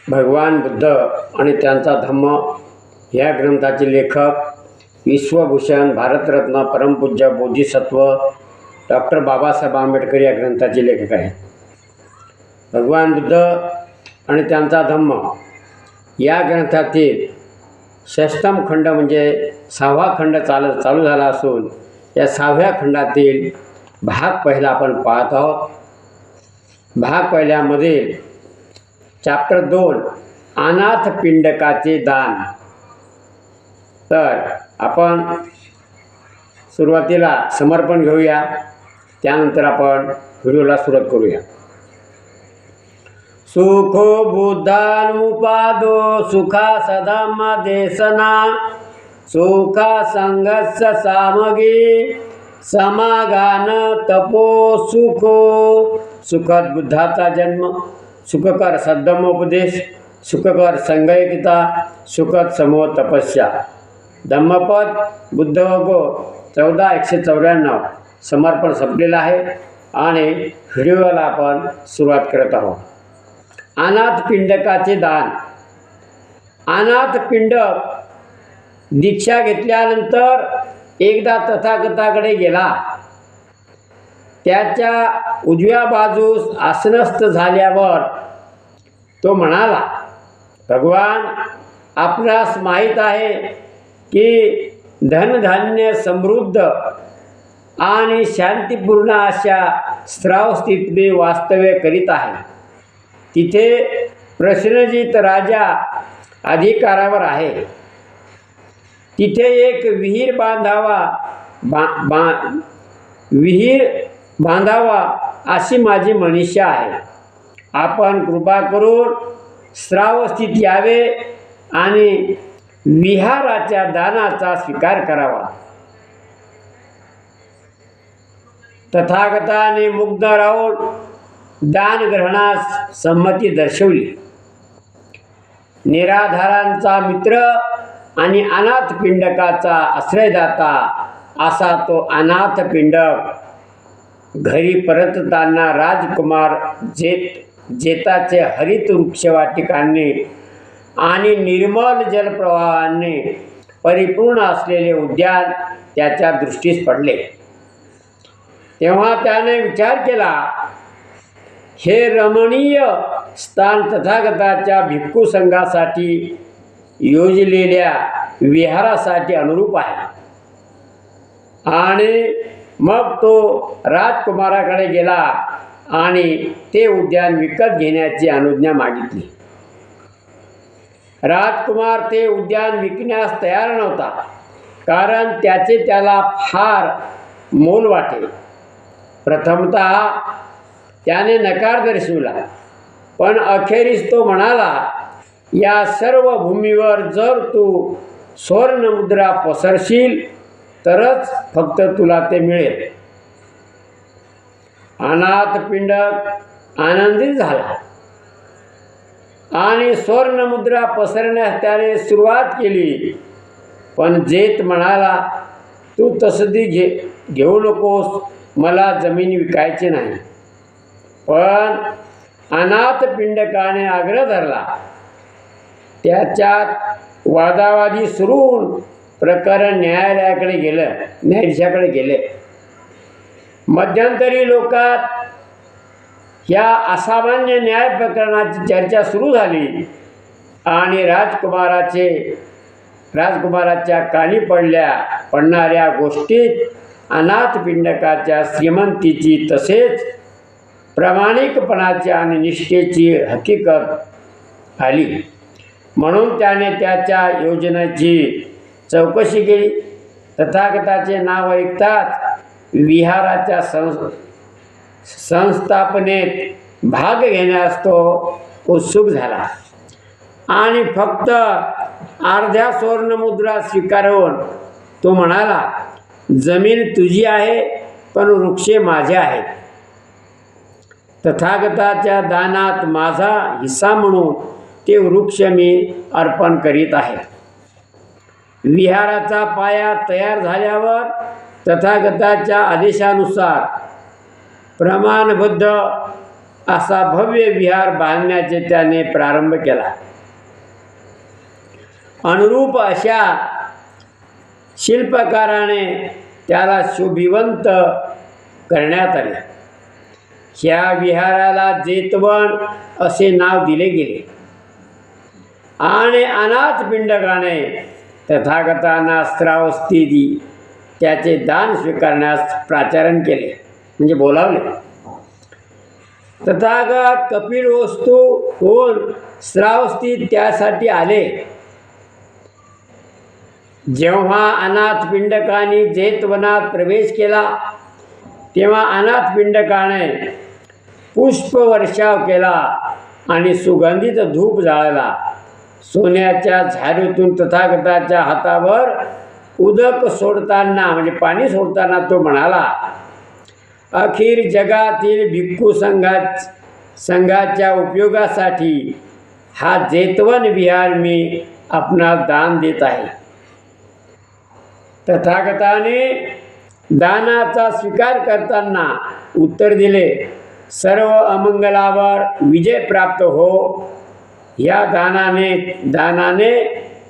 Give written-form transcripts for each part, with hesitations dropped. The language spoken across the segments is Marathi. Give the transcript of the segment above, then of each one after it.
भगवान बुद्ध आणि त्यांचा धम्म ह्या ग्रंथाचे लेखक विश्वभूषण भारतरत्न परमपूज्य बोधिसत्व डॉक्टर बाबासाहेब आंबेडकर या ग्रंथाचे लेखक आहेत. भगवान बुद्ध आणि त्यांचा धम्म या ग्रंथातील षष्टम खंड म्हणजे 6वा खंड चालू झाला असून या 6व्या खंडातील भाग पहिला आपण पाहत आहोत. भाग पहिल्यामध्ये चॅप्टर 2 अनाथ पिंडकाचे दान. तर आपण सुरुवातीला समर्पण घेऊया, त्यानंतर आपण व्हिडिओला सुरुवात करूया. सुखो बुद्धानुपादो सुखा सदामा देसना सुखा संगस्स सामगी समागान तपो सुखो. सुखद बुद्धाचा जन्म, सुखकर सद्धम्मोपदेश, सुखकर संगयिकता, सुखद समूह तपस्या. धम्मपद बुद्ध गो 14:194 समर्पण संपलेलं आहे आणि व्हिडिओला आपण सुरुवात करत आहोत. अनाथ पिंडकाचे दान. अनाथ पिंडक दीक्षा घेतल्यानंतर एकदा तथागताकडे गेला. त्याच्या उजव्या बाजूस आसनस्थ झाल्यावर तो म्हणाला, भगवान, आपणास माहीत आहे की धनधान्य समृद्ध आणि शांतीपूर्ण अशा स्रावस्थित मी वास्तव्य करीत आहे. तिथे प्रश्नजित राजा अधिकारावर आहे. तिथे एक विहीर बांधावा अशी माझी मनीषा आहे. आपण कृपा करून स्रावस्थित यावे आणि विहाराच्या दानाचा स्वीकार करावा. तथागताने मुग्ध राहून दान ग्रहणास संमती दर्शवली. निराधारांचा मित्र आणि अनाथ पिंडकाचा आश्रयदाता असा तो अनाथ पिंडक घरी परतताना राजकुमार जेताचे हरित वृक्षवाटिकांनी आणि निर्मल जलप्रवाहाने परिपूर्ण असलेले उद्यान त्याच्या दृष्टीस पडले. तेव्हा त्याने विचार केला, हे रमणीय स्थान तथागताच्या भिक्खू संघासाठी योजलेल्या विहारासाठी अनुरूप आहे. आणि मग तो राजकुमाराकडे गेला आणि ते उद्यान विकत घेण्याची अनुज्ञा मागितली. राजकुमार ते उद्यान विकण्यास तयार नव्हता, कारण त्याचे त्याला फार मोल वाटे. प्रथमतः त्याने नकार दर्शविला, पण अखेरीस तो म्हणाला, या सर्व भूमीवर जर तू सुवर्णमुद्रा पसरशील तरच फक्त तुला ते मिळेल. अनाथ पिंडक आनंदित झाला आणि सुवर्णमुद्रा पसरण्यास त्याने सुरुवात केली. पण जेत म्हणाला, तू तसदी घेऊ नकोस, मला जमीन विकायची नाही. पण अनाथ पिंडकाने आग्रह धरला. त्याच्यात वादावादी सुरू होऊन प्रकरण न्यायाधीशाकडे गेले. मध्यंतरी लोकात ह्या असामान्य न्याय प्रकरणाची चर्चा सुरू झाली आणि राजकुमाराच्या कानी पडणाऱ्या गोष्टीत अनाथ पिंडकाच्या श्रीमंतीची तसेच प्रामाणिकपणाची आणि निष्ठेची हकीकत आली. म्हणून त्याने त्याच्या योजनेची चौकशी केली. तथागताचे नाव ऐकताच विहाराच्या संस्थापनेत भाग घेण्यास तो उत्सुक झाला आणि फक्त अर्ध्या सुवर्णमुद्रा स्वीकारून तो म्हणाला, जमीन तुझी आहे पण वृक्षे माझे आहेत. तथागताच्या दानात माझा हिस्सा म्हणून ते वृक्ष मी अर्पण करीत आहे. विहाराचा पाया तयार झाल्यावर तथागताच्या आदेशानुसार प्रमाणबद्ध असा भव्य विहार बांधण्याचे त्याने प्रारंभ केला. अनुरूप अशा शिल्पकाराने त्याला शोभिवंत करण्यात आले. ह्या विहाराला जेतवन असे नाव दिले गेले आणि अनाथ पिंडकाने तथागतांना श्रावस्ती त्याचे दान स्वीकारण्यास प्राचारण केले, म्हणजे बोलावले. तथागत कपिलवस्तू होऊन श्रावस्ती त्यासाठी आले. जेव्हा अनाथ पिंडकाने जेतवनात प्रवेश केला तेव्हा अनाथ पिंडकाने पुष्पवर्षाव केला आणि सुगंधित धूप जाळला. सोन्याच्या झाडूतून तथागताच्या हातावर उदक सोडताना, म्हणजे पाणी सोडताना तो म्हणाला, अखेर जगातील भिक्खू संघाच्या उपयोगासाठी हा जेतवन विहार मी आपणास दान देत आहे. तथागताने दानाचा स्वीकार करताना उत्तर दिले, सर्व अमंगलावर विजय प्राप्त हो. या दानाने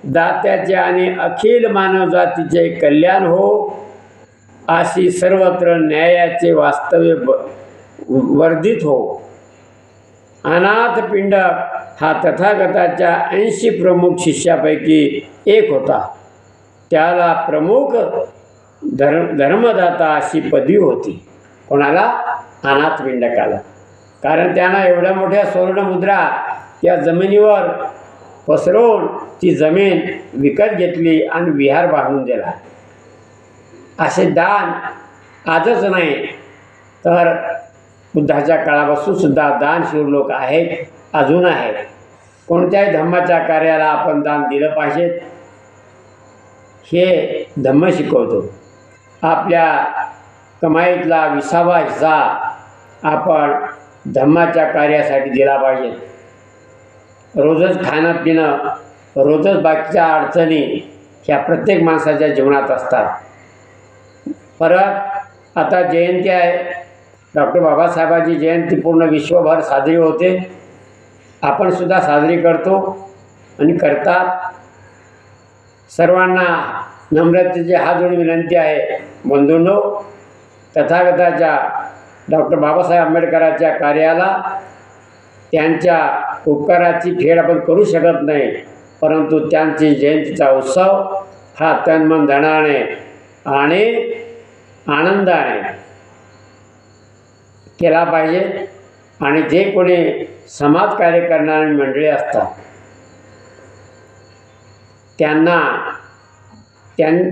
दात्याचे आणि अखिल मानवजातीचे कल्याण हो, अशी सर्वत्र न्यायाचे वास्तव्य वर्धित हो. अनाथ पिंडक हा तथागताच्या 80 प्रमुख शिष्यापैकी एक होता. त्याला प्रमुख धर्मदाता अशी पदवी होती. कोणाला? अनाथ पिंडकाला. कारण त्यानं एवढ्या मोठ्या सुवर्णमुद्रा त्या जमिनीवर पसरवून ती जमीन विकत घेतली आणि विहार बांधून दिला. असे दान आजच नाही तर बुद्धाच्या काळापासून सुद्धा दानशूर लोक आहेत, अजून आहेत. कोणत्याही धम्माच्या कार्याला आपण दान दिलं पाहिजे हे धम्म शिकवतो. आपल्या कमाईतला 20वा हिस्सा आपण धम्माच्या कार्यासाठी दिला पाहिजे. रोजच खाणं पिणं, रोजच बाकीच्या अडचणी ह्या प्रत्येक माणसाच्या जीवनात असतात. परत आता जयंती आहे, डॉक्टर बाबासाहेबांची जयंती पूर्ण विश्वभर साजरी होते. आपण सुद्धा साजरी करतो आणि करतात. सर्वांना नम्रतेचे हात जोडून विनंती आहे, बंधूंनो, तथागताच्या डॉक्टर बाबासाहेब आंबेडकरांच्या कार्याला त्यांच्या उपकाराची फेड आपण करू शकत नाही, परंतु त्यांची जयंतीचा उत्सव हा तन धनाने आणि आनंदाने केला पाहिजे. आणि जे कोणी समाजकार्य करणारी मंडळी असतात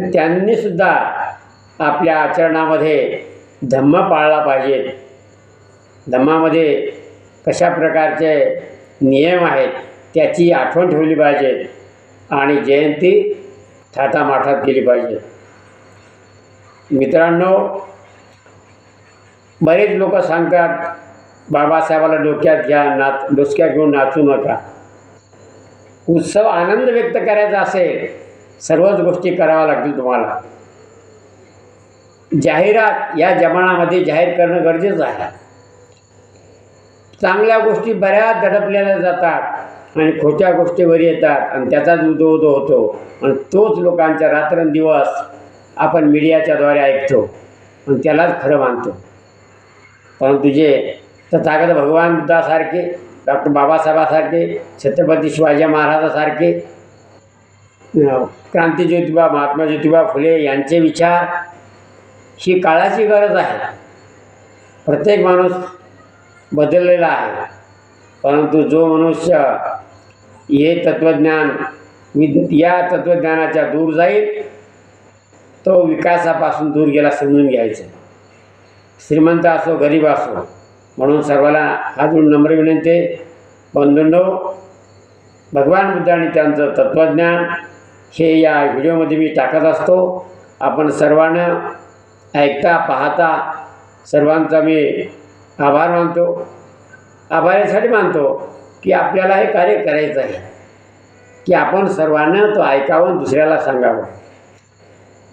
त्यांनी सुद्धा आपल्या आचरणामध्ये धम्म पाळला पाहिजे. धम्मामध्ये कशा प्रकारचे नियम आहेत त्याची आठवण ठेवली पाहिजे आणि जयंती थाटामाटात केली पाहिजे. मित्रांनो, बरेच लोक सांगतात बाबासाहेबाला डोक्यात घ्या, डोसक्यात घेऊन नाचू नका. उत्सव आनंद व्यक्त करायचा असेल सर्वच गोष्टी कराव्या लागतील तुम्हाला. जाहिरात या जमान्यामध्ये जाहीर करणं गरजेचं आहे. चांगल्या गोष्टी बऱ्याच दडपलेल्या जातात आणि खोट्या गोष्टीवर येतात आणि त्याचाच उदो होतो आणि तोच लोकांच्या रात्रंदिवस आपण मीडियाच्याद्वारे ऐकतो आणि त्यालाच खरं मानतो. परंतु जे तथागत भगवान बुद्धासारखे, डॉक्टर बाबासाहेबासारखे, छत्रपती शिवाजी महाराजासारखे, क्रांतिज्योतिबा महात्मा ज्योतिबा फुले यांचे विचार ही काळाची गरज आहे. प्रत्येक माणूस बदललेला आहे, परंतु जो मनुष्य हे तत्त्वज्ञान या तत्त्वज्ञानाच्या दूर जाईल तो विकासापासून दूर गेला समजून घ्यायचं. श्रीमंत असो गरीब असो. म्हणून सर्वांना हात जोडून नम्र विनंती, बंधूंनो, भगवान बुद्धांनी त्यांचं तत्त्वज्ञान हे या व्हिडिओमध्ये मी टाकत असतो. आपण सर्वांना ऐकता पाहता सर्वांचा मी आभार मानतो. आभार यासाठी मानतो की आपल्याला हे कार्य करायचं आहे की आपण सर्वांना तो ऐकावं, दुसऱ्याला सांगावं.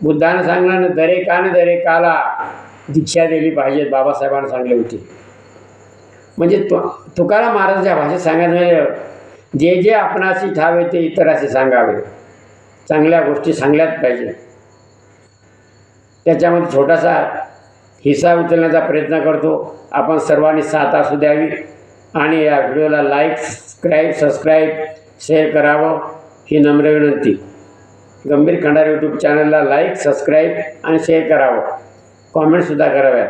बुद्धानं सांगण्यानं दरेकाने दरेकाला दीक्षा दिली पाहिजे. बाबासाहेबांनी सांगले होते म्हणजे तुकाराम महाराजांच्या भाषेत सांगायचं म्हणजे जे जे आपणाशी ठावे ते इतराशी सांगावे. चांगल्या गोष्टी सांगल्याच पाहिजे. त्याच्यामध्ये छोटासा हिस्सा उचलण्याचा प्रयत्न करतो. आपण सर्वांनी साथ असू द्यावी आणि या व्हिडिओला लाईक सबस्क्राईब शेअर करावं ही नम्र विनंती. गंभीर खंडारे यूट्यूब चॅनलला लाईक सबस्क्राईब आणि शेअर करावं. कॉमेंटसुद्धा कराव्यात.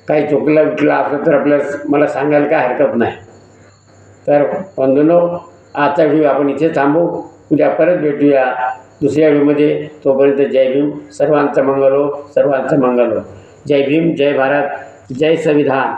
काही चुकलं विकलं असलं तर आपल्याला मला सांगायला काय हरकत नाही. तर बंधूंनो, आजचा व्हिडिओ आपण इथे थांबू. उद्या परत भेटूया दुसऱ्या व्हिडिओमध्ये. तोपर्यंत जय भीम. सर्वांचं मंगल हो, सर्वांचं मंगल हो. जय भीम, जय भारत, जय संविधान.